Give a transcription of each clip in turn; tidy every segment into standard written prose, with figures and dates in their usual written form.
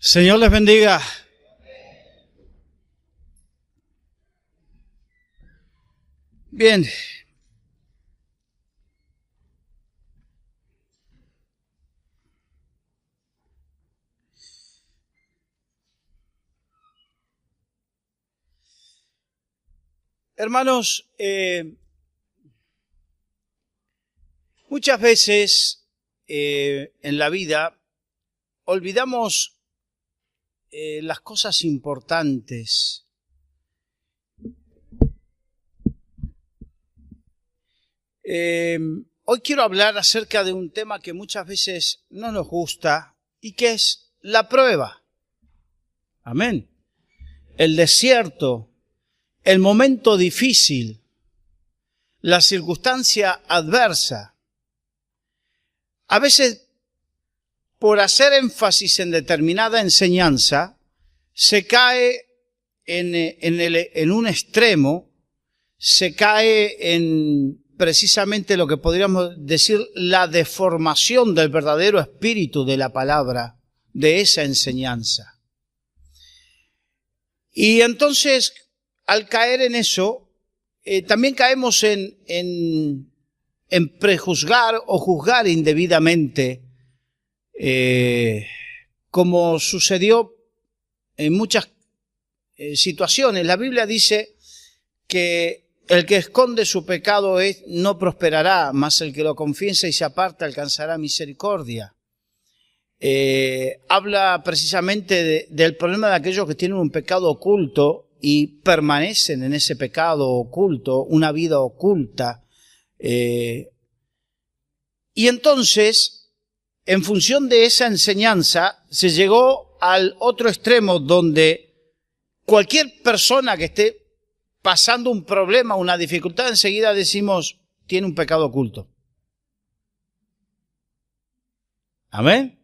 Señor les bendiga. Bien. Hermanos, muchas veces en la vida olvidamos las cosas importantes. Hoy quiero hablar acerca de un tema que muchas veces no nos gusta y que es la prueba. Amén. El desierto, el momento difícil, la circunstancia adversa. A veces, por hacer énfasis en determinada enseñanza, se cae en un extremo, se cae en precisamente lo que podríamos decir la deformación del verdadero espíritu de la palabra, de esa enseñanza. Y entonces, al caer en eso, también caemos en prejuzgar o juzgar indebidamente, como sucedió en muchas situaciones. La Biblia dice que el que esconde su pecado no prosperará, mas el que lo confiesa y se aparta alcanzará misericordia. Habla precisamente del problema de aquellos que tienen un pecado oculto y permanecen en ese pecado oculto, una vida oculta. Y entonces, en función de esa enseñanza, se llegó al otro extremo donde cualquier persona que esté pasando un problema, una dificultad, enseguida decimos, tiene un pecado oculto. Amén.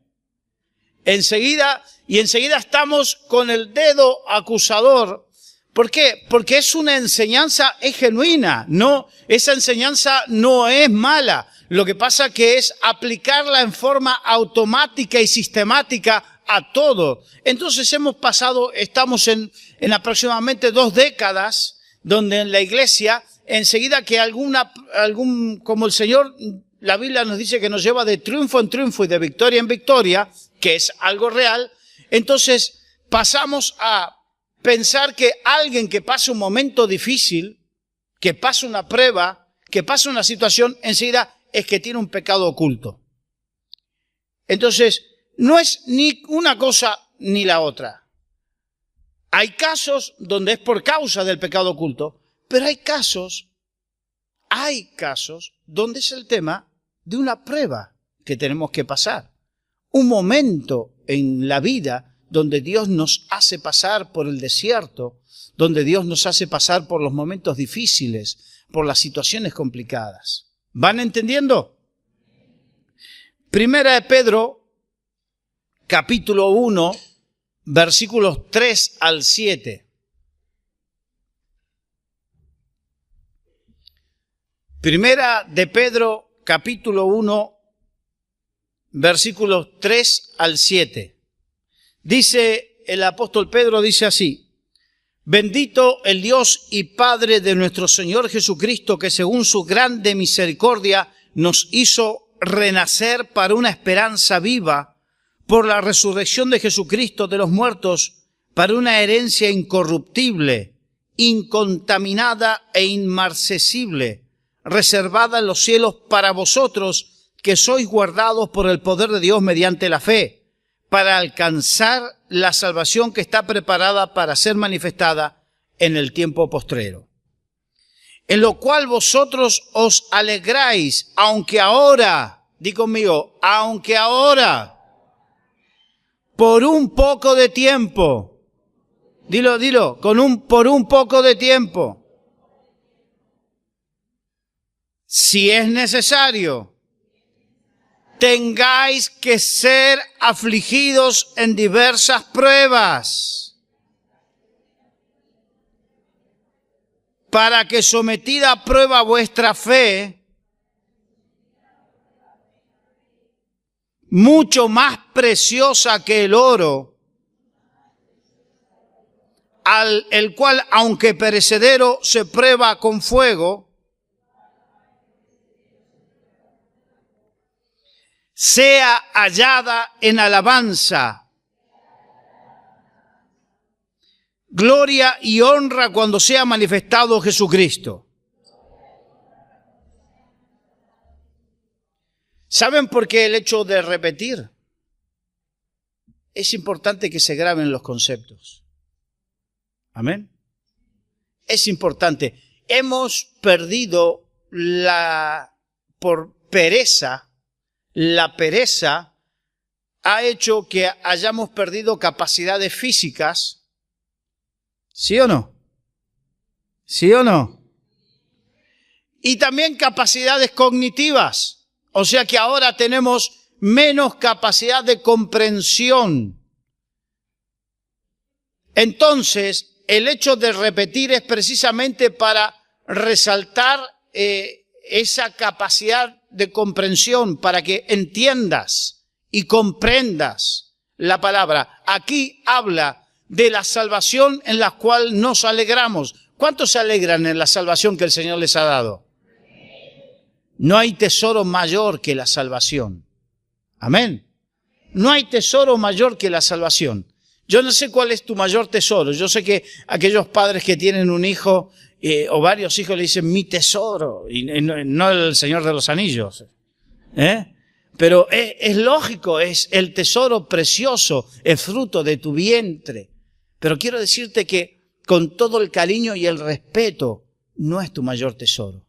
Enseguida estamos con el dedo acusador. ¿Por qué? Porque es una enseñanza, es genuina, no, esa enseñanza no es mala. Lo que pasa que es aplicarla en forma automática y sistemática a todo. Entonces estamos en aproximadamente 2 décadas, donde en la iglesia, enseguida que como el Señor, la Biblia nos dice que nos lleva de triunfo en triunfo y de victoria en victoria, que es algo real, entonces pasamos a pensar que alguien que pasa un momento difícil, que pasa una prueba, que pasa una situación, enseguida es que tiene un pecado oculto. Entonces, no es ni una cosa ni la otra. Hay casos donde es por causa del pecado oculto, pero hay casos donde es el tema de una prueba que tenemos que pasar. Un momento en la vida donde Dios nos hace pasar por el desierto, donde Dios nos hace pasar por los momentos difíciles, por las situaciones complicadas. ¿Van entendiendo? Primera de Pedro, capítulo 1, versículos 3 al 7. Primera de Pedro, capítulo 1, versículos 3 al 7. Dice el apóstol Pedro, dice así: bendito el Dios y Padre de nuestro Señor Jesucristo, que según su grande misericordia nos hizo renacer para una esperanza viva por la resurrección de Jesucristo de los muertos, para una herencia incorruptible, incontaminada e inmarcesible, reservada en los cielos para vosotros, que sois guardados por el poder de Dios mediante la fe, para alcanzar la salvación que está preparada para ser manifestada en el tiempo postrero. En lo cual vosotros os alegráis, aunque ahora, di conmigo, aunque ahora, por un poco de tiempo, dilo, por un poco de tiempo, si es necesario, tengáis que ser afligidos en diversas pruebas, para que sometida a prueba vuestra fe, mucho más preciosa que el oro, el cual, aunque perecedero, se prueba con fuego, sea hallada en alabanza, gloria y honra cuando sea manifestado Jesucristo. ¿Saben por qué el hecho de repetir? Es importante que se graben los conceptos. Amén. Es importante. Hemos perdido por pereza. La pereza ha hecho que hayamos perdido capacidades físicas. ¿Sí o no? ¿Sí o no? Y también capacidades cognitivas. O sea que ahora tenemos menos capacidad de comprensión. Entonces, el hecho de repetir es precisamente para resaltar esa capacidad de comprensión, para que entiendas y comprendas la palabra. Aquí habla de la salvación en la cual nos alegramos. ¿Cuántos se alegran en la salvación que el Señor les ha dado? No hay tesoro mayor que la salvación. Amén. No hay tesoro mayor que la salvación. Yo no sé cuál es tu mayor tesoro. Yo sé que aquellos padres que tienen un hijo o varios hijos le dicen mi tesoro, y no el Señor de los Anillos. Pero es lógico, es el tesoro precioso, es fruto de tu vientre. Pero quiero decirte que con todo el cariño y el respeto, no es tu mayor tesoro.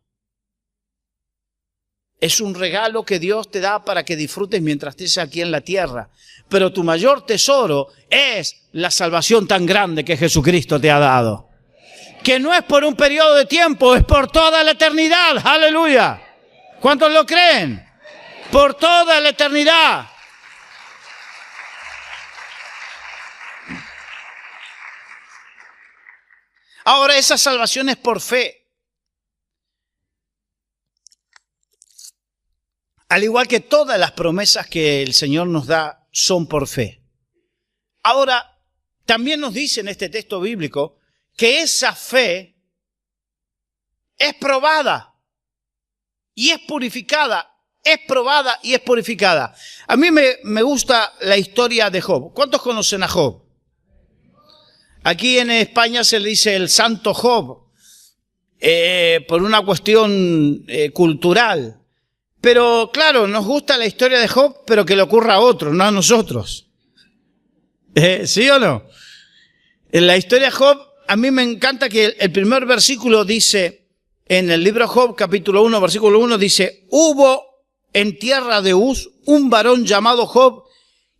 Es un regalo que Dios te da para que disfrutes mientras estés aquí en la tierra. Pero tu mayor tesoro es la salvación tan grande que Jesucristo te ha dado. Que no es por un periodo de tiempo, es por toda la eternidad. ¡Aleluya! ¿Cuántos lo creen? Por toda la eternidad. Ahora, esa salvación es por fe. Al igual que todas las promesas que el Señor nos da son por fe. Ahora, también nos dice en este texto bíblico que esa fe es probada y es purificada. Es probada y es purificada. A mí me gusta la historia de Job. ¿Cuántos conocen a Job? Aquí en España se le dice el santo Job, por una cuestión cultural. Pero claro, nos gusta la historia de Job, pero que le ocurra a otros, no a nosotros. ¿Sí o no? En la historia de Job, a mí me encanta que el primer versículo dice, en el libro de Job, capítulo 1, versículo 1, dice, hubo en tierra de Uz un varón llamado Job,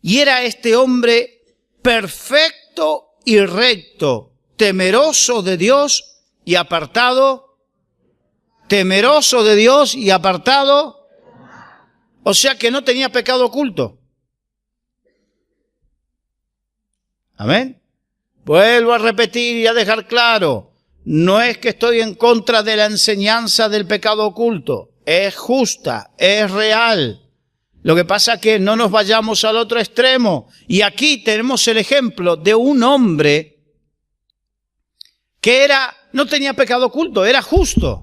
y era este hombre perfecto y recto, temeroso de Dios y apartado, temeroso de Dios y apartado. O sea que no tenía pecado oculto. Amén. Vuelvo a repetir y a dejar claro. No es que estoy en contra de la enseñanza del pecado oculto. Es justa, es real. Lo que pasa es que no nos vayamos al otro extremo. Y aquí tenemos el ejemplo de un hombre que no tenía pecado oculto, era justo.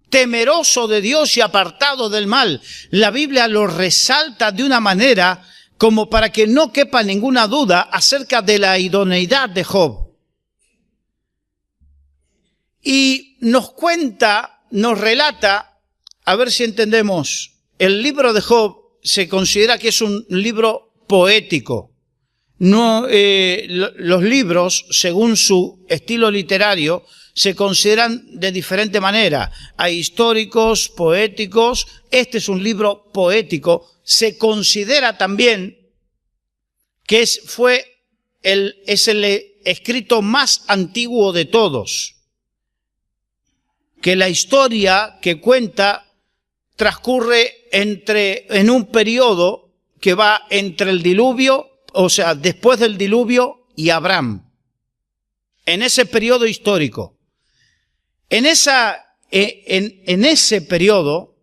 Temeroso de Dios y apartado del mal. La Biblia lo resalta de una manera como para que no quepa ninguna duda acerca de la idoneidad de Job. Y nos cuenta, nos relata, a ver si entendemos, el libro de Job se considera que es un libro poético. No, los libros, según su estilo literario, se consideran de diferente manera. Hay históricos, poéticos. Este es un libro poético. Se considera también que es el escrito más antiguo de todos. Que la historia que cuenta transcurre en un periodo que va entre el diluvio, o sea, después del diluvio y Abraham. En ese periodo histórico. En ese periodo,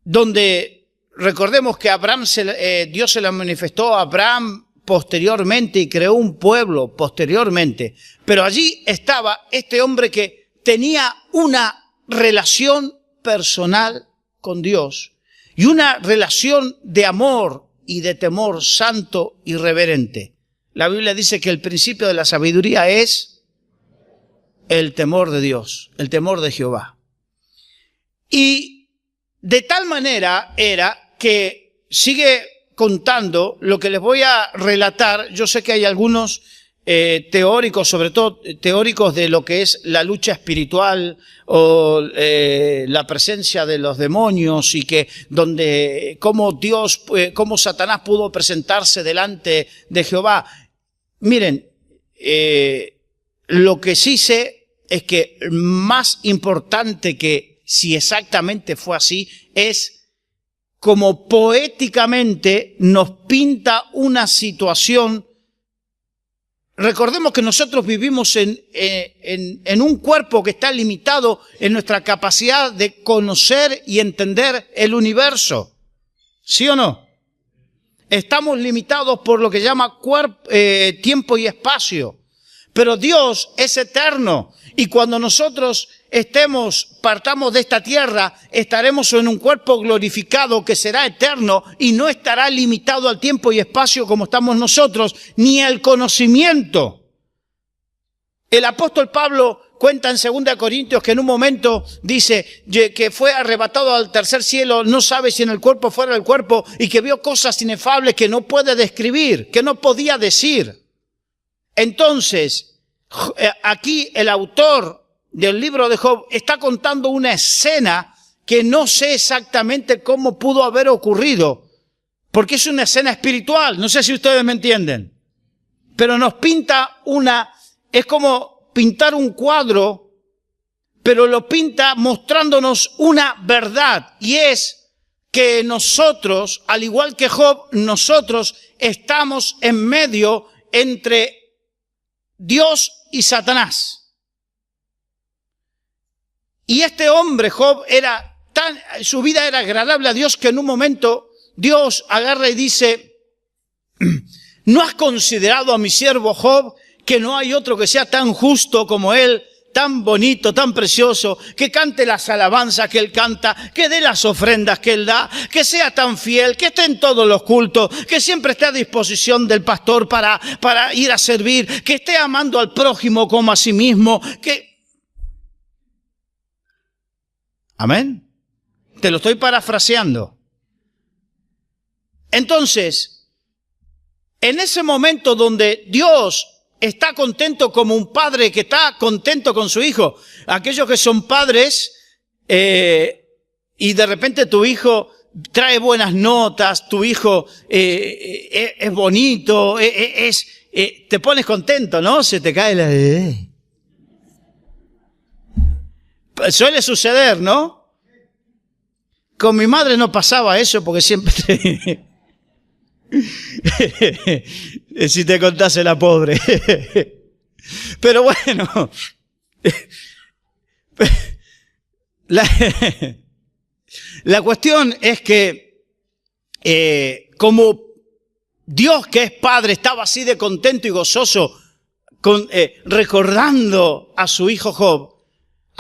donde recordemos que Dios se le manifestó a Abraham posteriormente y creó un pueblo posteriormente. Pero allí estaba este hombre que tenía una relación personal con Dios y una relación de amor y de temor santo y reverente. La Biblia dice que el principio de la sabiduría es el temor de Dios, el temor de Jehová. Y de tal manera era que sigue contando lo que les voy a relatar. Yo sé que hay algunos teóricos, sobre todo teóricos de lo que es la lucha espiritual o la presencia de los demonios y que cómo Satanás pudo presentarse delante de Jehová. Miren, lo que sí sé es que más importante que si exactamente fue así es como poéticamente nos pinta una situación. Recordemos que nosotros vivimos en un cuerpo que está limitado en nuestra capacidad de conocer y entender el universo. ¿Sí o no? Estamos limitados por lo que llama tiempo y espacio. Pero Dios es eterno. Y cuando nosotros partamos de esta tierra, estaremos en un cuerpo glorificado que será eterno y no estará limitado al tiempo y espacio como estamos nosotros, ni al conocimiento. El apóstol Pablo cuenta en 2 Corintios que en un momento dice que fue arrebatado al tercer cielo, no sabe si en el cuerpo o fuera del cuerpo, y que vio cosas inefables que no puede describir, que no podía decir. Entonces, aquí el autor del libro de Job está contando una escena que no sé exactamente cómo pudo haber ocurrido, porque es una escena espiritual, no sé si ustedes me entienden, pero nos pinta es como pintar un cuadro, pero lo pinta mostrándonos una verdad, y es que nosotros, al igual que Job, nosotros estamos en medio entre Dios y Satanás. Y este hombre, Job, su vida era agradable a Dios, que en un momento Dios agarra y dice: ¿no has considerado a mi siervo Job, que no hay otro que sea tan justo como él, tan bonito, tan precioso, que cante las alabanzas que él canta, que dé las ofrendas que él da, que sea tan fiel, que esté en todos los cultos, que siempre esté a disposición del pastor para ir a servir, que esté amando al prójimo como a sí mismo, que... Amén. Te lo estoy parafraseando. Entonces, en ese momento donde Dios está contento como un padre que está contento con su hijo, aquellos que son padres y de repente tu hijo trae buenas notas, tu hijo es bonito, te pones contento, ¿no? Se te cae la... Suele suceder, ¿no? Con mi madre no pasaba eso porque siempre... Si te contase la pobre. Pero bueno, la cuestión es que como Dios, que es Padre, estaba así de contento y gozoso recordando a su hijo Job,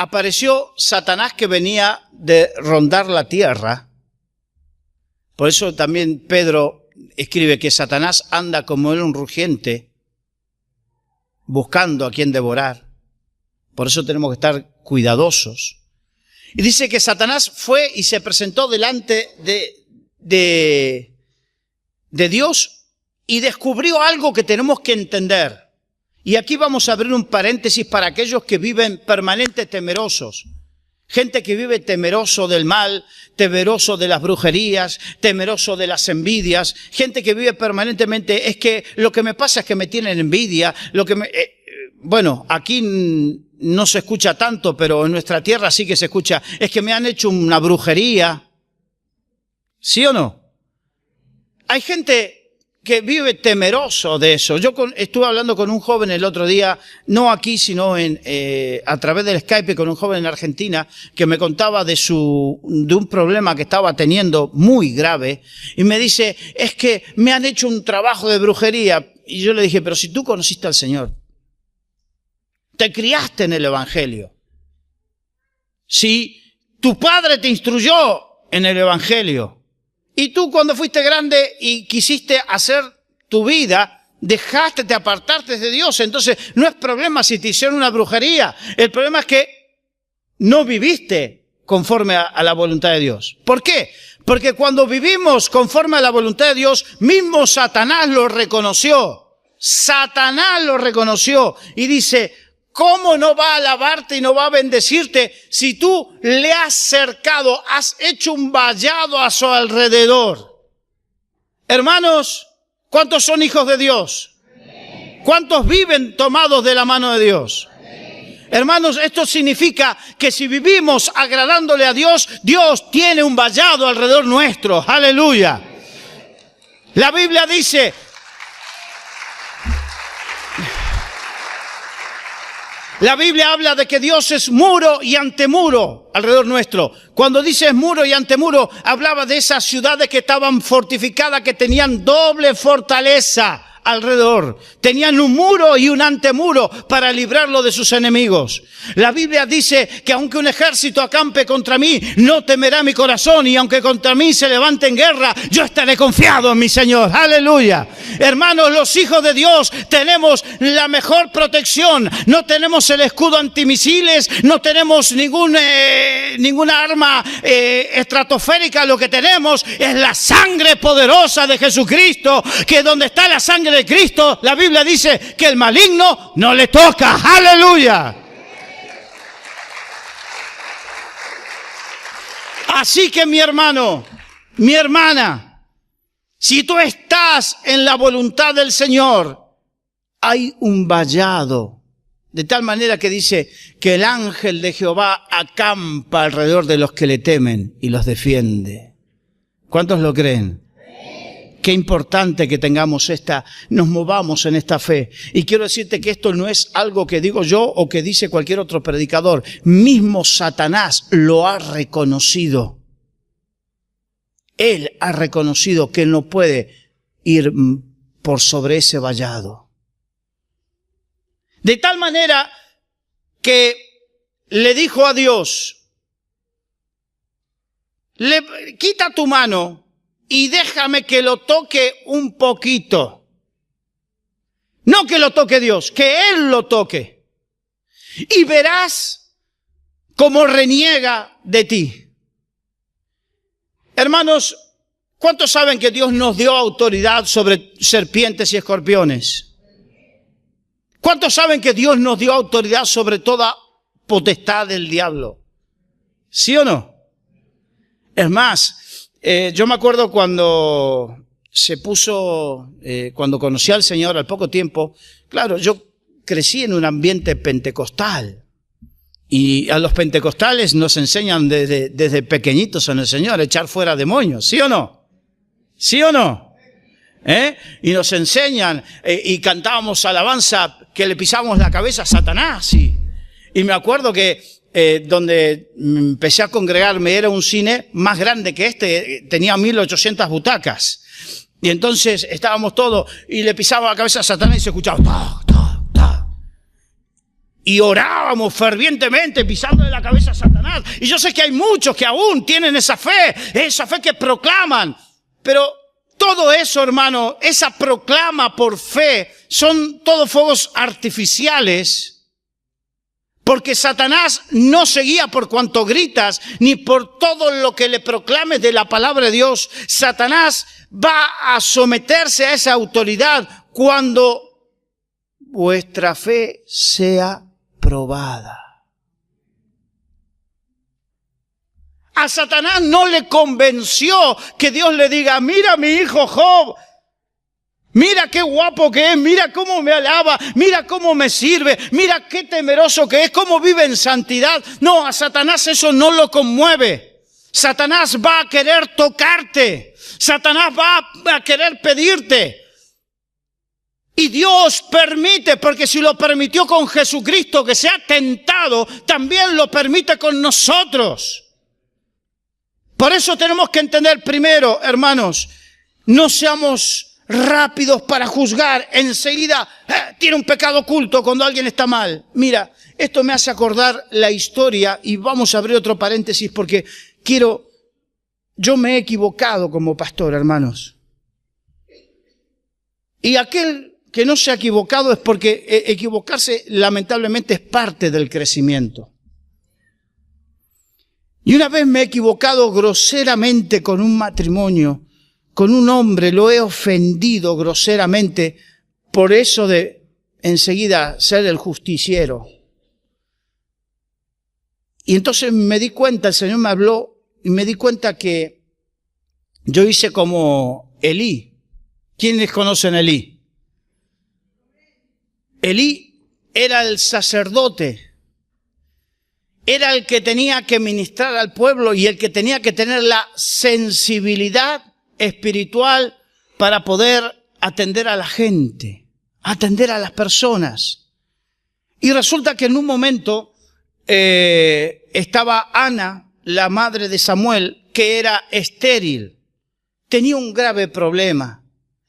apareció Satanás, que venía de rondar la tierra. Por eso también Pedro escribe que Satanás anda como un rugiente buscando a quien devorar. Por eso tenemos que estar cuidadosos. Y dice que Satanás fue y se presentó delante de Dios y descubrió algo que tenemos que entender. Y aquí vamos a abrir un paréntesis para aquellos que viven permanentes temerosos. Gente que vive temeroso del mal, temeroso de las brujerías, temeroso de las envidias. Gente que vive permanentemente, es que lo que me pasa es que me tienen envidia. Bueno, aquí no se escucha tanto, pero en nuestra tierra sí que se escucha. Es que me han hecho una brujería. ¿Sí o no? Hay gente que vive temeroso de eso. Yo estuve hablando con un joven el otro día, no aquí, sino a través del Skype, con un joven en Argentina, que me contaba de un problema que estaba teniendo muy grave, y me dice, es que me han hecho un trabajo de brujería. Y yo le dije, pero si tú conociste al Señor, te criaste en el Evangelio, si tu padre te instruyó en el Evangelio, y tú cuando fuiste grande y quisiste hacer tu vida, te apartaste de Dios. Entonces no es problema si te hicieron una brujería. El problema es que no viviste conforme a la voluntad de Dios. ¿Por qué? Porque cuando vivimos conforme a la voluntad de Dios, mismo Satanás lo reconoció. Satanás lo reconoció y dice, ¿cómo no va a alabarte y no va a bendecirte si tú le has cercado, has hecho un vallado a su alrededor? Hermanos, ¿cuántos son hijos de Dios? ¿Cuántos viven tomados de la mano de Dios? Hermanos, esto significa que si vivimos agradándole a Dios, Dios tiene un vallado alrededor nuestro. ¡Aleluya! La Biblia dice... La Biblia habla de que Dios es muro y antemuro alrededor nuestro. Cuando dice muro y antemuro, hablaba de esas ciudades que estaban fortificadas, que tenían doble fortaleza alrededor. Tenían un muro y un antemuro para librarlo de sus enemigos. La Biblia dice que aunque un ejército acampe contra mí, no temerá mi corazón, y aunque contra mí se levante en guerra, yo estaré confiado en mi Señor. ¡Aleluya! Hermanos, los hijos de Dios tenemos la mejor protección. No tenemos el escudo antimisiles, no tenemos ninguna arma estratosférica. Lo que tenemos es la sangre poderosa de Jesucristo, que donde está la sangre de Cristo, la Biblia dice que el maligno no le toca. ¡Aleluya! Así que mi hermano, mi hermana, si tú estás en la voluntad del Señor, hay un vallado, de tal manera que dice que el ángel de Jehová acampa alrededor de los que le temen y los defiende. ¿Cuántos lo creen? Qué importante que nos movamos en esta fe. Y quiero decirte que esto no es algo que digo yo o que dice cualquier otro predicador. Mismo Satanás lo ha reconocido. Él ha reconocido que él no puede ir por sobre ese vallado. De tal manera que le dijo a Dios, quita tu mano y déjame que lo toque un poquito. No que lo toque Dios, que Él lo toque. Y verás cómo reniega de ti. Hermanos, ¿cuántos saben que Dios nos dio autoridad sobre serpientes y escorpiones? ¿Cuántos saben que Dios nos dio autoridad sobre toda potestad del diablo? ¿Sí o no? Es más, yo me acuerdo cuando cuando conocí al Señor al poco tiempo, claro, yo crecí en un ambiente pentecostal. Y a los pentecostales nos enseñan desde pequeñitos en el Señor a echar fuera demonios, ¿sí o no? ¿Sí o no? Y nos enseñan, y cantábamos alabanza que le pisábamos la cabeza a Satanás. Y me acuerdo que donde empecé a congregarme era un cine más grande que este, tenía 1800 butacas. Y entonces estábamos todos y le pisábamos la cabeza a Satanás y se escuchaba ta, ta, ta. Y orábamos fervientemente pisándole la cabeza a Satanás. Y yo sé que hay muchos que aún tienen esa fe que proclaman. Pero todo eso, hermano, esa proclama por fe, son todos fuegos artificiales. Porque Satanás no se guía por cuanto gritas, ni por todo lo que le proclames de la palabra de Dios. Satanás va a someterse a esa autoridad cuando vuestra fe sea probada. A Satanás no le convenció que Dios le diga, mira mi hijo Job, mira qué guapo que es, mira cómo me alaba, mira cómo me sirve, mira qué temeroso que es, cómo vive en santidad. No, a Satanás eso no lo conmueve. Satanás va a querer tocarte. Satanás va a querer pedirte. Y Dios permite, porque si lo permitió con Jesucristo que sea tentado, también lo permite con nosotros. Por eso tenemos que entender primero, hermanos, no seamos rápidos para juzgar. Enseguida, tiene un pecado oculto cuando alguien está mal. Mira, esto me hace acordar la historia y vamos a abrir otro paréntesis porque yo me he equivocado como pastor, hermanos. Y aquel que no se ha equivocado es porque equivocarse lamentablemente es parte del crecimiento. Y una vez me he equivocado groseramente con un matrimonio, con un hombre, lo he ofendido groseramente por eso de enseguida ser el justiciero. Y entonces me di cuenta, el Señor me habló y me di cuenta que yo hice como Elí. ¿Quiénes conocen a Elí? Elí era el sacerdote. Era el que tenía que ministrar al pueblo y el que tenía que tener la sensibilidad espiritual para poder atender a la gente, atender a las personas. Y resulta que en un momento estaba Ana, la madre de Samuel, que era estéril. Tenía un grave problema,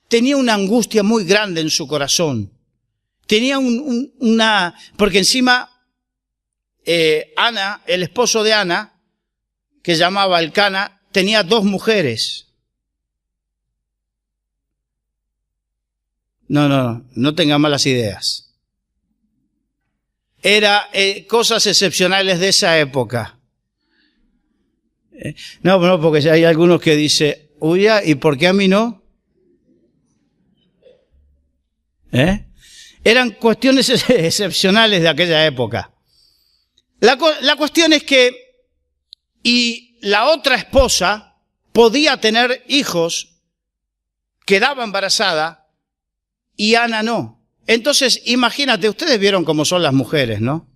tenía una angustia muy grande en su corazón. Tenía porque encima Ana, el esposo de Ana, que llamaba Elcana, tenía 2 mujeres. No tenga malas ideas. Era cosas excepcionales de esa época. No, porque hay algunos que dicen, uya, ¿y por qué a mí no? Eran cuestiones excepcionales de aquella época. La cuestión es que, y la otra esposa podía tener hijos, quedaba embarazada, y Ana no. Entonces, imagínate, ustedes vieron cómo son las mujeres, ¿no?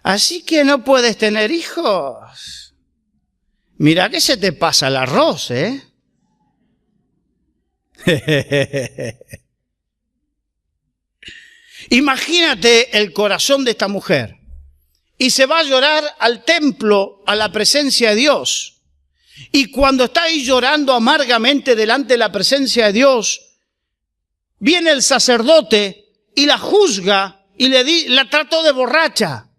Así que no puedes tener hijos. Mira que se te pasa el arroz, ¿eh? Imagínate el corazón de esta mujer. Y se va a llorar al templo, a la presencia de Dios. Y cuando está ahí llorando amargamente delante de la presencia de Dios, viene el sacerdote y la juzga y la trató de borracha.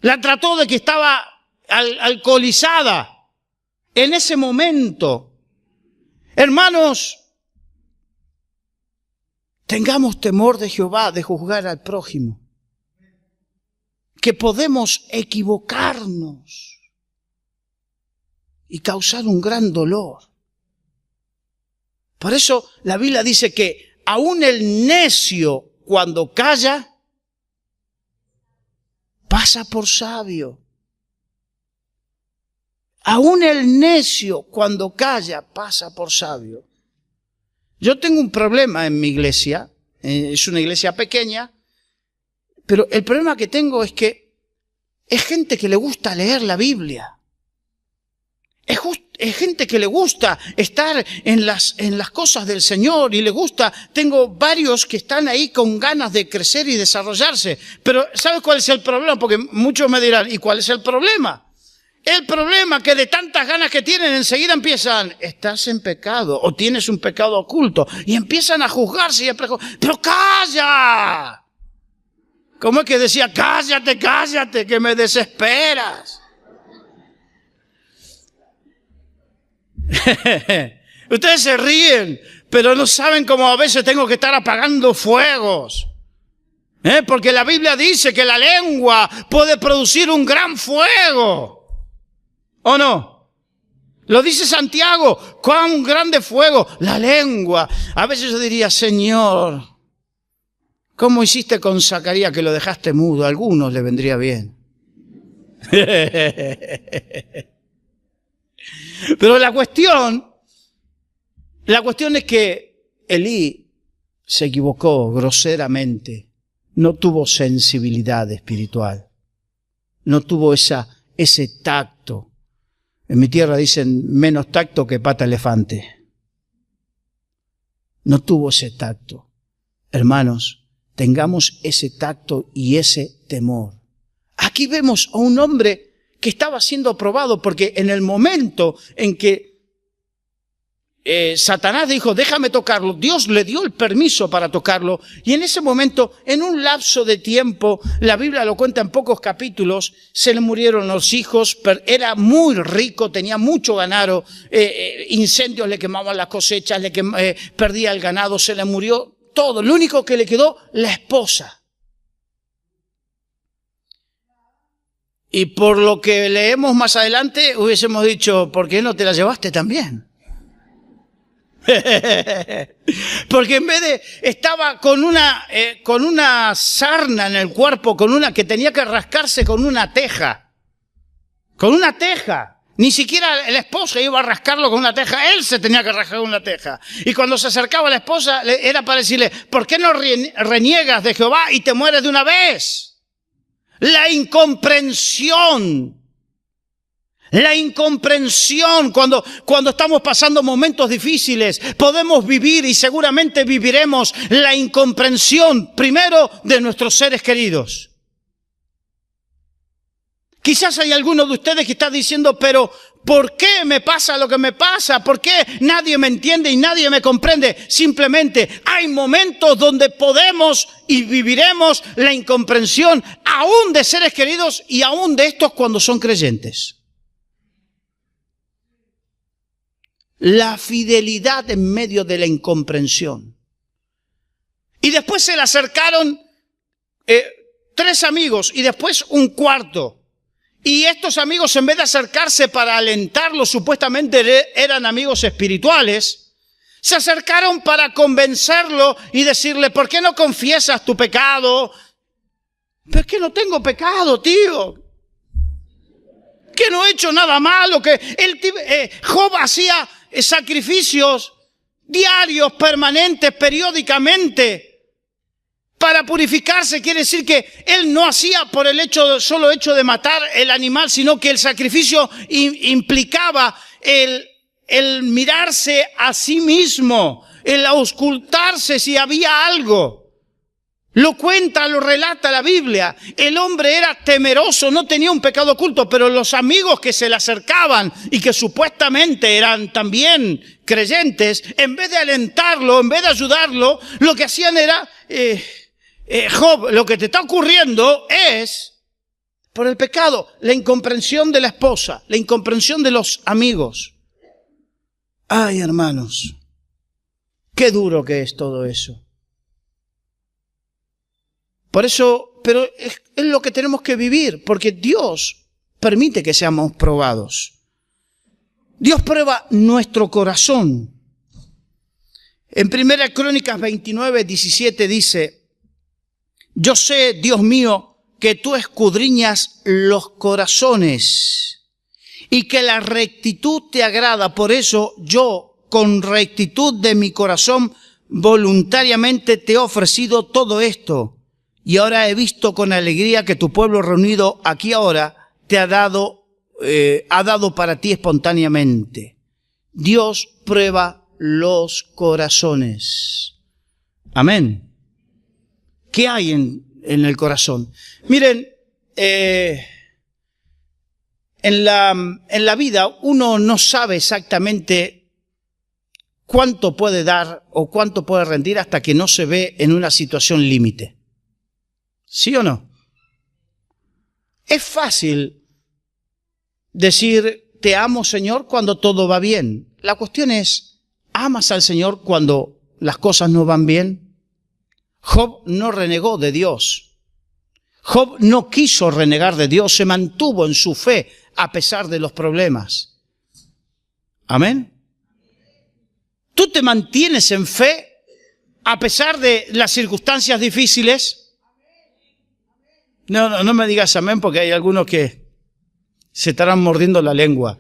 La trató de que estaba alcoholizada. En ese momento, hermanos, tengamos temor de Jehová, de juzgar al prójimo. Que podemos equivocarnos y causar un gran dolor. Por eso la Biblia dice que aún el necio, cuando calla, pasa por sabio. Aún el necio, cuando calla, pasa por sabio. Yo tengo un problema en mi iglesia, es una iglesia pequeña, pero el problema que tengo es que es gente que le gusta leer la Biblia. Es gente que le gusta estar en las cosas del Señor y le gusta. Tengo varios que están ahí con ganas de crecer y desarrollarse. Pero ¿sabes cuál es el problema? Porque muchos me dirán, ¿y cuál es el problema? El problema es que de tantas ganas que tienen, enseguida empiezan, estás en pecado o tienes un pecado oculto. Y empiezan a juzgarse y a preguntar, ¡pero calla! ¿Cómo es que decía, cállate, cállate, que me desesperas? Ustedes se ríen, pero no saben cómo a veces tengo que estar apagando fuegos. Porque la Biblia dice que la lengua puede producir un gran fuego. ¿O no? Lo dice Santiago, cuán grande fuego, la lengua. A veces yo diría, Señor, ¿cómo hiciste con Zacarías que lo dejaste mudo? A algunos le vendría bien. Pero la cuestión es que Elí se equivocó groseramente, no tuvo sensibilidad espiritual, no tuvo ese tacto. En mi tierra dicen menos tacto que pata elefante. No tuvo ese tacto. Hermanos, tengamos ese tacto y ese temor. Aquí vemos a un hombre que estaba siendo probado, porque en el momento en que Satanás dijo, déjame tocarlo, Dios le dio el permiso para tocarlo, y en ese momento, en un lapso de tiempo, la Biblia lo cuenta en pocos capítulos, se le murieron los hijos, era muy rico, tenía mucho ganado, incendios le quemaban las cosechas, perdía el ganado, se le murió todo. Lo único que le quedó, la esposa. Y por lo que leemos más adelante, hubiésemos dicho, ¿por qué no te la llevaste también? Porque en vez de, estaba con una sarna en el cuerpo, que tenía que rascarse con una teja. Con una teja. Ni siquiera la esposa iba a rascarlo con una teja, él se tenía que rascar con una teja. Y cuando se acercaba a la esposa, era para decirle, ¿por qué no reniegas de Jehová y te mueres de una vez? La incomprensión. La incomprensión, cuando estamos pasando momentos difíciles, podemos vivir y seguramente viviremos la incomprensión, primero, de nuestros seres queridos. Quizás hay alguno de ustedes que está diciendo, pero ¿por qué me pasa lo que me pasa? ¿Por qué nadie me entiende y nadie me comprende? Simplemente hay momentos donde podemos y viviremos la incomprensión, aún de seres queridos y aún de estos cuando son creyentes. La fidelidad en medio de la incomprensión. Y después se le acercaron 3 amigos y después un cuarto. Y estos amigos, en vez de acercarse para alentarlo, supuestamente eran amigos espirituales, se acercaron para convencerlo y decirle, ¿por qué no confiesas tu pecado? Pero es que no tengo pecado, tío. Que no he hecho nada malo, que Job hacía sacrificios diarios, permanentes, periódicamente, para purificarse. Quiere decir que él no hacía por el solo hecho de matar el animal, sino que el sacrificio implicaba el mirarse a sí mismo, el auscultarse si había algo. Lo cuenta, lo relata la Biblia. El hombre era temeroso, no tenía un pecado oculto, pero los amigos que se le acercaban y que supuestamente eran también creyentes, en vez de alentarlo, en vez de ayudarlo, lo que hacían era, Job, lo que te está ocurriendo es por el pecado, la incomprensión de la esposa, la incomprensión de los amigos. Ay, hermanos, qué duro que es todo eso. Por eso, pero es lo que tenemos que vivir, porque Dios permite que seamos probados. Dios prueba nuestro corazón. En 1 Crónicas 29, 17 dice, yo sé, Dios mío, que tú escudriñas los corazones y que la rectitud te agrada. Por eso yo, con rectitud de mi corazón, voluntariamente te he ofrecido todo esto. Y ahora he visto con alegría que tu pueblo reunido aquí ahora te ha dado para ti espontáneamente. Dios prueba los corazones. Amén. ¿Qué hay en el corazón? Miren, en la vida uno no sabe exactamente cuánto puede dar o cuánto puede rendir hasta que no se ve en una situación límite. ¿Sí o no? Es fácil decir, te amo, Señor, cuando todo va bien. La cuestión es, ¿amas al Señor cuando las cosas no van bien? Job no renegó de Dios. Job no quiso renegar de Dios, se mantuvo en su fe a pesar de los problemas. ¿Amén? ¿Tú te mantienes en fe a pesar de las circunstancias difíciles? No me digas amén, porque hay algunos que se estarán mordiendo la lengua.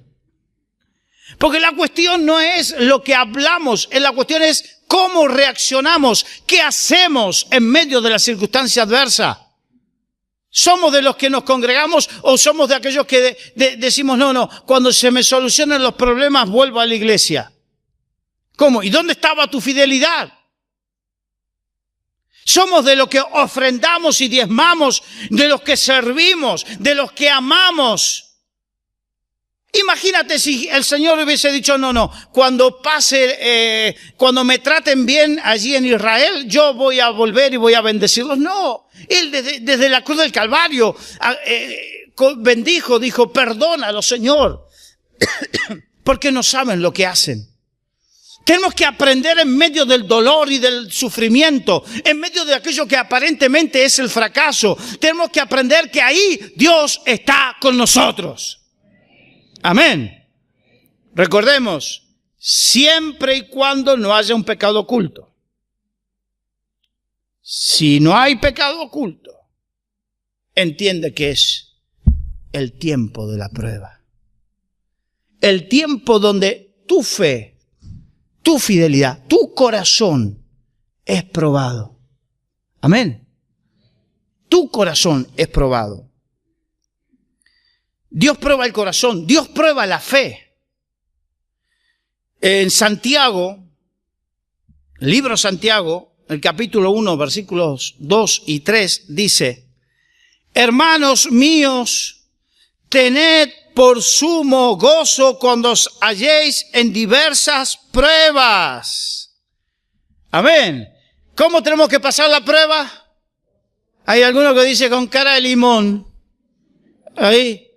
Porque la cuestión no es lo que hablamos, la cuestión es cómo reaccionamos, qué hacemos en medio de la circunstancia adversa. ¿Somos de los que nos congregamos o somos de aquellos que decimos, no, cuando se me solucionen los problemas vuelvo a la iglesia? ¿Cómo? ¿Y dónde estaba tu fidelidad? Somos de los que ofrendamos y diezmamos, de los que servimos, de los que amamos. Imagínate si el Señor hubiese dicho, no, cuando cuando me traten bien allí en Israel, yo voy a volver y voy a bendecirlos. No, Él desde la cruz del Calvario bendijo, dijo, perdónalo, Señor, porque no saben lo que hacen. Tenemos que aprender en medio del dolor y del sufrimiento, en medio de aquello que aparentemente es el fracaso. Tenemos que aprender que ahí Dios está con nosotros. Amén. Recordemos, siempre y cuando no haya un pecado oculto. Si no hay pecado oculto, entiende que es el tiempo de la prueba. El tiempo donde tu fe, tu fidelidad, tu corazón es probado. Amén. Tu corazón es probado. Dios prueba el corazón, Dios prueba la fe. En Santiago, el libro Santiago, el capítulo 1, versículos 2 y 3, dice, hermanos míos, tened por sumo gozo cuando os halléis en diversas pruebas. Amén. ¿Cómo tenemos que pasar la prueba? Hay alguno que dice con cara de limón. Ahí.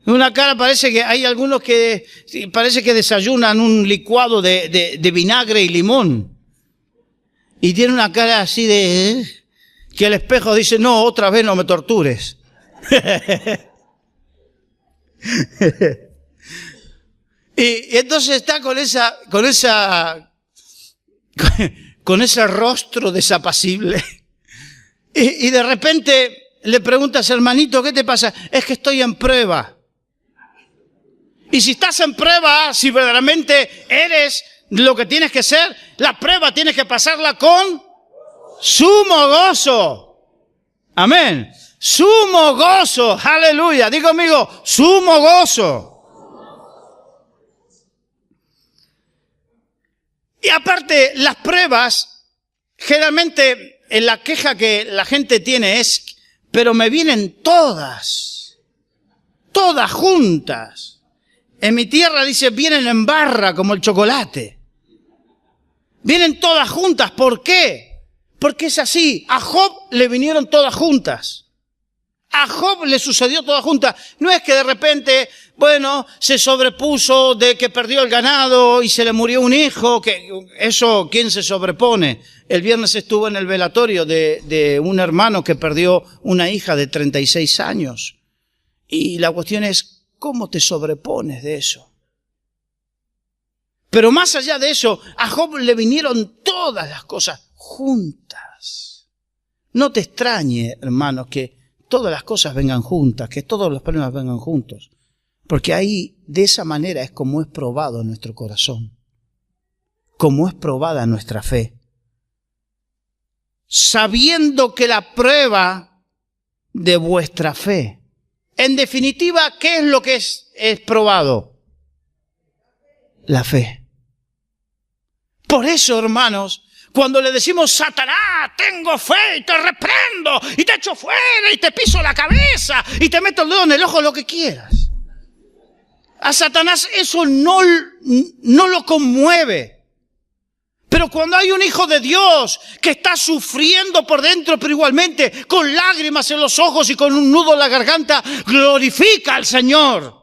Una cara, parece que hay algunos que parece que desayunan un licuado de vinagre y limón. Y tiene una cara así que el espejo dice, no, otra vez no me tortures. Y entonces está con ese rostro desapacible. Y de repente le preguntas, hermanito, ¿qué te pasa? Es que estoy en prueba. Y si estás en prueba, si verdaderamente eres lo que tienes que ser, la prueba tienes que pasarla con sumo gozo. Amén. Sumo gozo. Aleluya. Digo conmigo, sumo gozo. Y aparte, las pruebas, generalmente la queja que la gente tiene es, pero me vienen todas juntas. En mi tierra dice, vienen en barra como el chocolate. Vienen todas juntas. ¿Por qué? Porque es así. A Job le vinieron todas juntas. A Job le sucedió todas juntas. No es que de repente, se sobrepuso de que perdió el ganado y se le murió un hijo. Que eso, ¿quién se sobrepone? El viernes estuvo en el velatorio de un hermano que perdió una hija de 36 años. Y la cuestión es, ¿cómo te sobrepones de eso? Pero más allá de eso, a Job le vinieron todas las cosas juntas. No te extrañe, hermanos, que todas las cosas vengan juntas, que todos los problemas vengan juntos. Porque ahí, de esa manera, es como es probado nuestro corazón. Como es probada nuestra fe. Sabiendo que la prueba de vuestra fe. En definitiva, ¿qué es lo que es probado? La fe. Por eso, hermanos, cuando le decimos, Satanás, tengo fe y te reprendo y te echo fuera y te piso la cabeza y te meto el dedo en el ojo, lo que quieras. A Satanás eso no lo conmueve. Pero cuando hay un hijo de Dios que está sufriendo por dentro, pero igualmente con lágrimas en los ojos y con un nudo en la garganta, glorifica al Señor.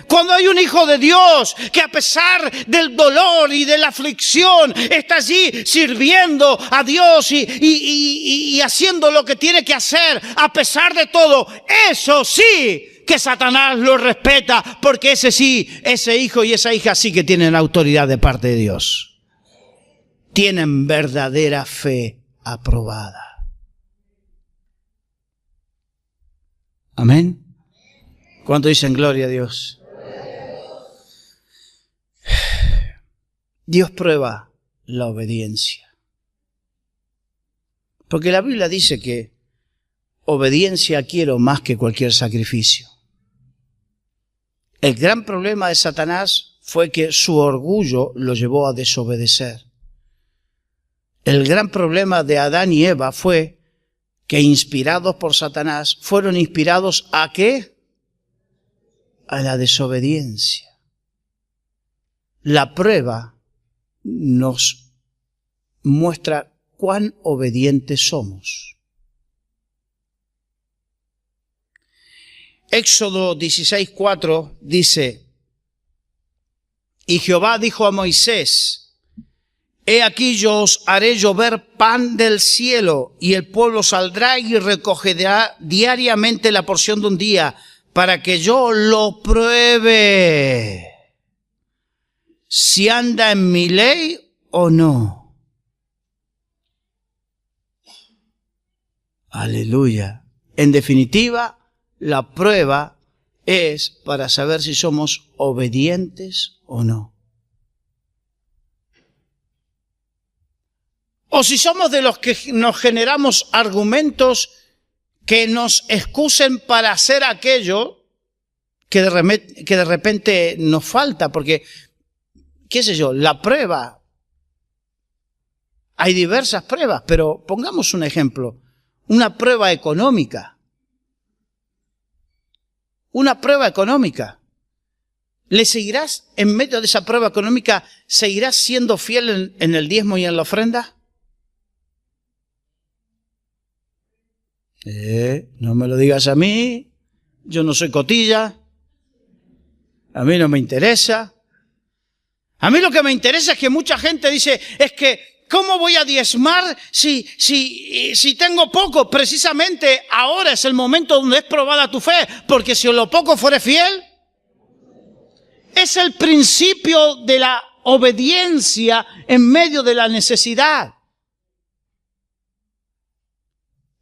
Cuando hay un hijo de Dios que a pesar del dolor y de la aflicción está allí sirviendo a Dios y haciendo lo que tiene que hacer a pesar de todo, eso sí que Satanás lo respeta, porque ese hijo y esa hija sí que tienen autoridad de parte de Dios. Tienen verdadera fe aprobada. Amén. ¿Cuánto dicen gloria a Dios? Dios prueba la obediencia. Porque la Biblia dice que obediencia quiero más que cualquier sacrificio. El gran problema de Satanás fue que su orgullo lo llevó a desobedecer. El gran problema de Adán y Eva fue que, inspirados por Satanás, fueron inspirados ¿a qué? A la desobediencia. La prueba nos muestra cuán obedientes somos. Éxodo 16:4 dice: y Jehová dijo a Moisés: he aquí yo os haré llover pan del cielo, y el pueblo saldrá y recogerá diariamente la porción de un día, para que yo lo pruebe, si anda en mi ley o no. Aleluya. En definitiva, la prueba es para saber si somos obedientes o no. O si somos de los que nos generamos argumentos que nos excusen para hacer aquello que de repente nos falta, porque, qué sé yo, la prueba, hay diversas pruebas, pero pongamos un ejemplo, una prueba económica. Una prueba económica. ¿Le seguirás, en medio de esa prueba económica, seguirás siendo fiel en el diezmo y en la ofrenda? No me lo digas a mí, yo no soy cotilla, a mí no me interesa. A mí lo que me interesa es que mucha gente dice, es que, ¿cómo voy a diezmar si tengo poco? Precisamente ahora es el momento donde es probada tu fe, porque si en lo poco fueres fiel, es el principio de la obediencia en medio de la necesidad.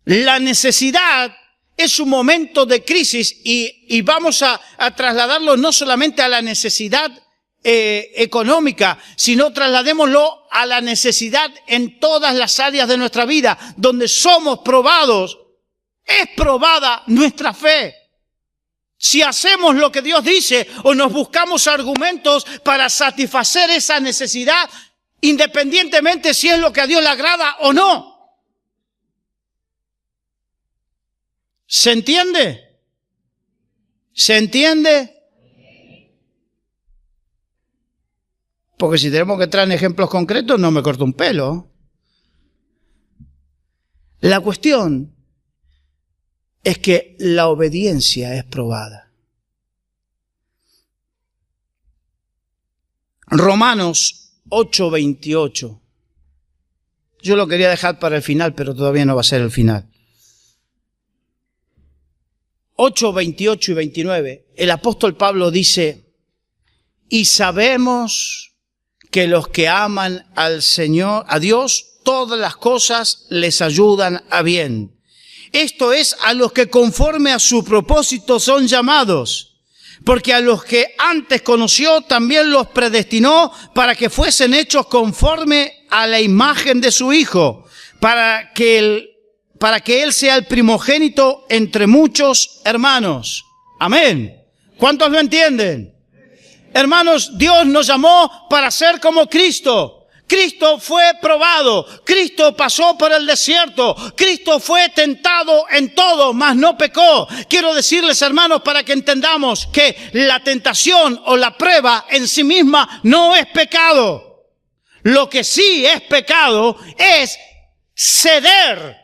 La necesidad es un momento de crisis y vamos a trasladarlo no solamente a la necesidad económica, sino trasladémoslo a la necesidad en todas las áreas de nuestra vida, donde somos probados, es probada nuestra fe. Si hacemos lo que Dios dice o nos buscamos argumentos para satisfacer esa necesidad, independientemente si es lo que a Dios le agrada o no. ¿Se entiende? ¿Se entiende? Porque si tenemos que traer ejemplos concretos, no me corto un pelo. La cuestión es que la obediencia es probada. Romanos 8:28. Yo lo quería dejar para el final, pero todavía no va a ser el final. 8:28 y 29, el apóstol Pablo dice: y sabemos que los que aman al Señor, a Dios, todas las cosas les ayudan a bien. Esto es, a los que conforme a su propósito son llamados. Porque a los que antes conoció también los predestinó para que fuesen hechos conforme a la imagen de su Hijo, para que Él sea el primogénito entre muchos hermanos. Amén. ¿Cuántos lo entienden? Hermanos, Dios nos llamó para ser como Cristo. Cristo fue probado, Cristo pasó por el desierto, Cristo fue tentado en todo, mas no pecó. Quiero decirles, hermanos, para que entendamos que la tentación o la prueba en sí misma no es pecado. Lo que sí es pecado es ceder.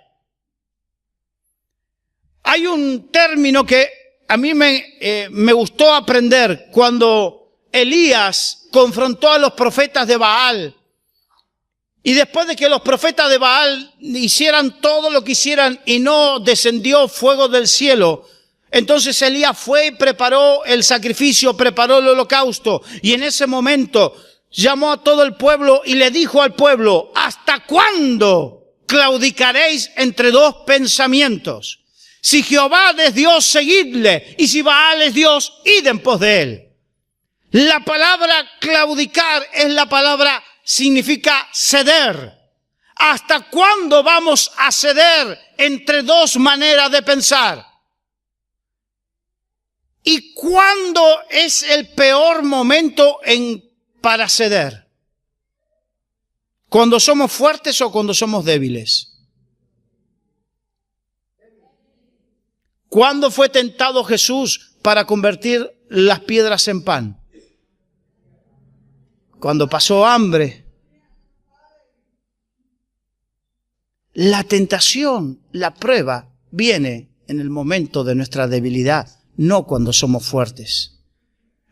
Hay un término que a mí me gustó aprender cuando Elías confrontó a los profetas de Baal. Y después de que los profetas de Baal hicieran todo lo que hicieran y no descendió fuego del cielo, entonces Elías fue y preparó el sacrificio, preparó el holocausto. Y en ese momento llamó a todo el pueblo y le dijo al pueblo: ¿hasta cuándo claudicaréis entre dos pensamientos? Si Jehová es Dios, seguidle, y si Baal es Dios, id en pos de él. La palabra claudicar es la palabra significa ceder. ¿Hasta cuándo vamos a ceder entre dos maneras de pensar? ¿Y cuándo es el peor momento para ceder? ¿Cuando somos fuertes o cuando somos débiles? ¿Cuándo fue tentado Jesús para convertir las piedras en pan? Cuando pasó hambre. La tentación, la prueba, viene en el momento de nuestra debilidad, no cuando somos fuertes.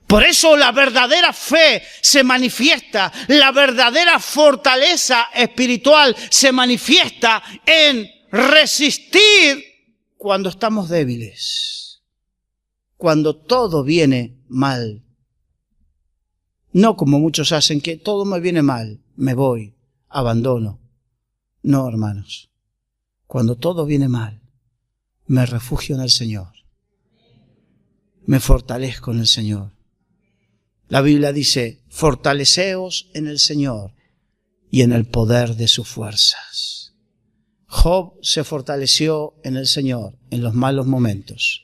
Por eso la verdadera fe se manifiesta, la verdadera fortaleza espiritual se manifiesta en resistir cuando estamos débiles, cuando todo viene mal. No como muchos hacen, que todo me viene mal, me voy, abandono. No, hermanos, cuando todo viene mal, me refugio en el Señor, me fortalezco en el Señor. La Biblia dice, fortaleceos en el Señor y en el poder de sus fuerzas. Job se fortaleció en el Señor en los malos momentos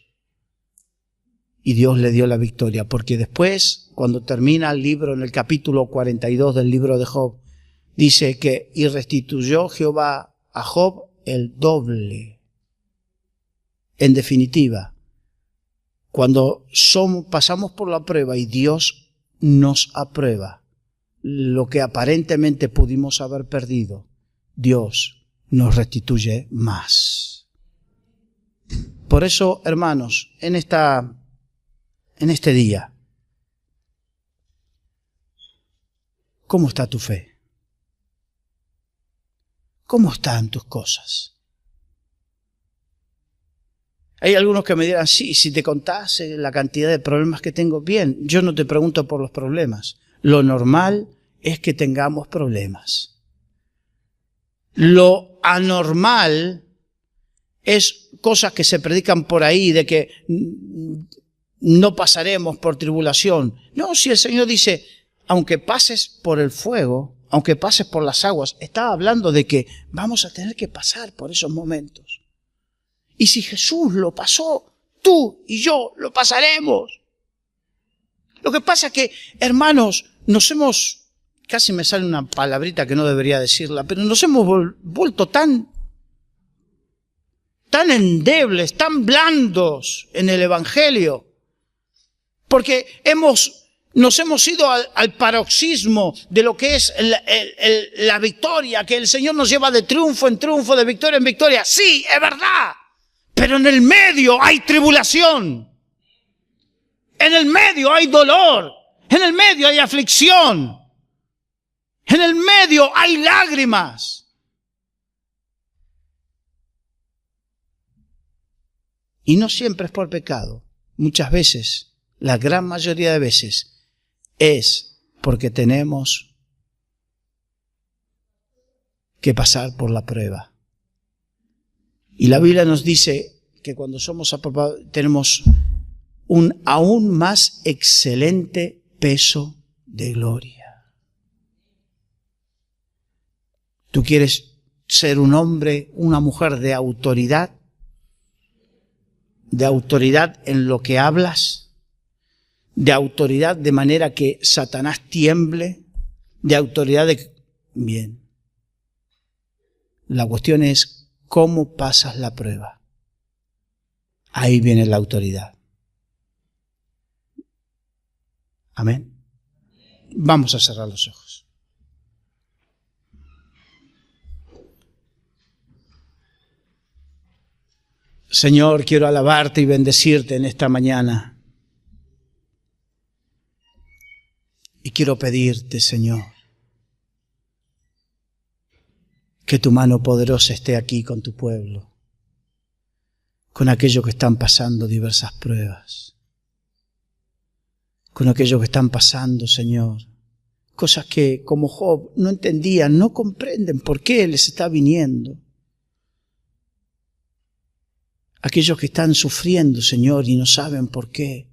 y Dios le dio la victoria, porque después, cuando termina el libro, en el capítulo 42 del libro de Job, dice que y restituyó Jehová a Job el doble. En definitiva, cuando pasamos por la prueba y Dios nos aprueba, lo que aparentemente pudimos haber perdido, Dios nos restituye más. Por eso, hermanos, en este día, ¿cómo está tu fe? ¿Cómo están tus cosas? Hay algunos que me dirán, sí, si te contase la cantidad de problemas que tengo, bien, yo no te pregunto por los problemas. Lo normal es que tengamos problemas. Lo anormal es cosas que se predican por ahí, de que no pasaremos por tribulación. No, si el Señor dice, aunque pases por el fuego, aunque pases por las aguas, está hablando de que vamos a tener que pasar por esos momentos. Y si Jesús lo pasó, tú y yo lo pasaremos. Lo que pasa es que, hermanos, casi me sale una palabrita que no debería decirla, pero nos hemos vuelto tan endebles, tan blandos en el Evangelio, porque nos hemos ido al paroxismo de lo que es la victoria, que el Señor nos lleva de triunfo en triunfo, de victoria en victoria. Sí, es verdad. Pero en el medio hay tribulación. En el medio hay dolor. En el medio hay aflicción. En el medio hay lágrimas. Y no siempre es por pecado. Muchas veces, la gran mayoría de veces, es porque tenemos que pasar por la prueba. Y la Biblia nos dice que cuando somos aprobados tenemos un aún más excelente peso de gloria. ¿Tú quieres ser un hombre, una mujer de autoridad? ¿De autoridad en lo que hablas? ¿De autoridad de manera que Satanás tiemble? ¿De autoridad de... Bien. La cuestión es ¿cómo pasas la prueba? Ahí viene la autoridad. Amén. Vamos a cerrar los ojos. Señor, quiero alabarte y bendecirte en esta mañana. Y quiero pedirte, Señor, que tu mano poderosa esté aquí con tu pueblo, con aquellos que están pasando diversas pruebas, con aquellos que están pasando, Señor, cosas que como Job no entendían, no comprenden por qué les está viniendo. Aquellos que están sufriendo, Señor, y no saben por qué,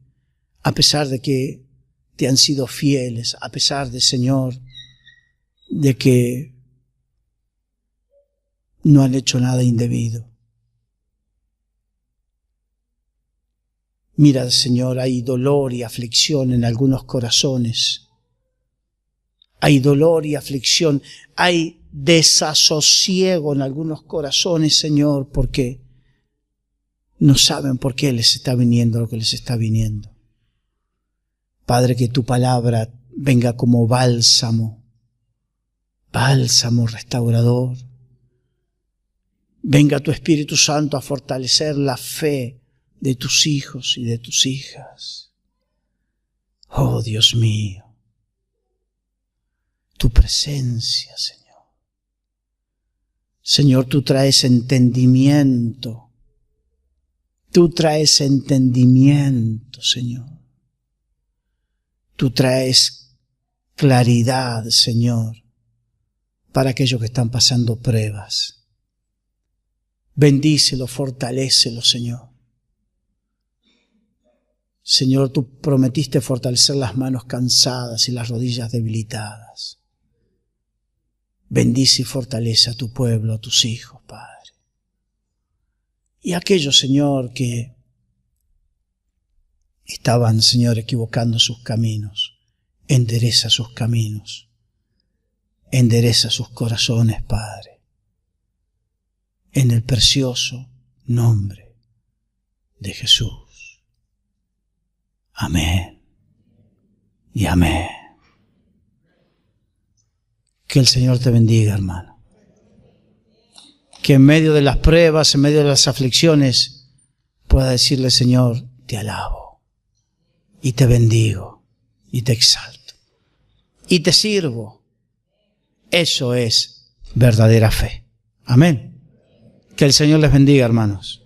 a pesar de que te han sido fieles, a pesar de, Señor, de que no han hecho nada indebido. Mira, Señor, hay dolor y aflicción en algunos corazones. Hay dolor y aflicción. Hay desasosiego en algunos corazones, Señor, porque no saben por qué les está viniendo lo que les está viniendo. Padre, que tu palabra venga como bálsamo, bálsamo restaurador. Venga tu Espíritu Santo a fortalecer la fe de tus hijos y de tus hijas. Oh, Dios mío, tu presencia, Señor. Señor, tú traes entendimiento. Tú traes entendimiento, Señor. Tú traes claridad, Señor, para aquellos que están pasando pruebas. Bendícelo, fortalécelo, Señor. Señor, tú prometiste fortalecer las manos cansadas y las rodillas debilitadas. Bendice y fortalece a tu pueblo, a tus hijos, Padre. Y aquellos, Señor, que estaban, Señor, equivocando sus caminos, endereza sus caminos, endereza sus corazones, Padre, en el precioso nombre de Jesús. Amén y amén. Que el Señor te bendiga, hermano. Que en medio de las pruebas, en medio de las aflicciones, pueda decirle, Señor, te alabo y te bendigo y te exalto y te sirvo. Eso es verdadera fe. Amén. Que el Señor les bendiga, hermanos.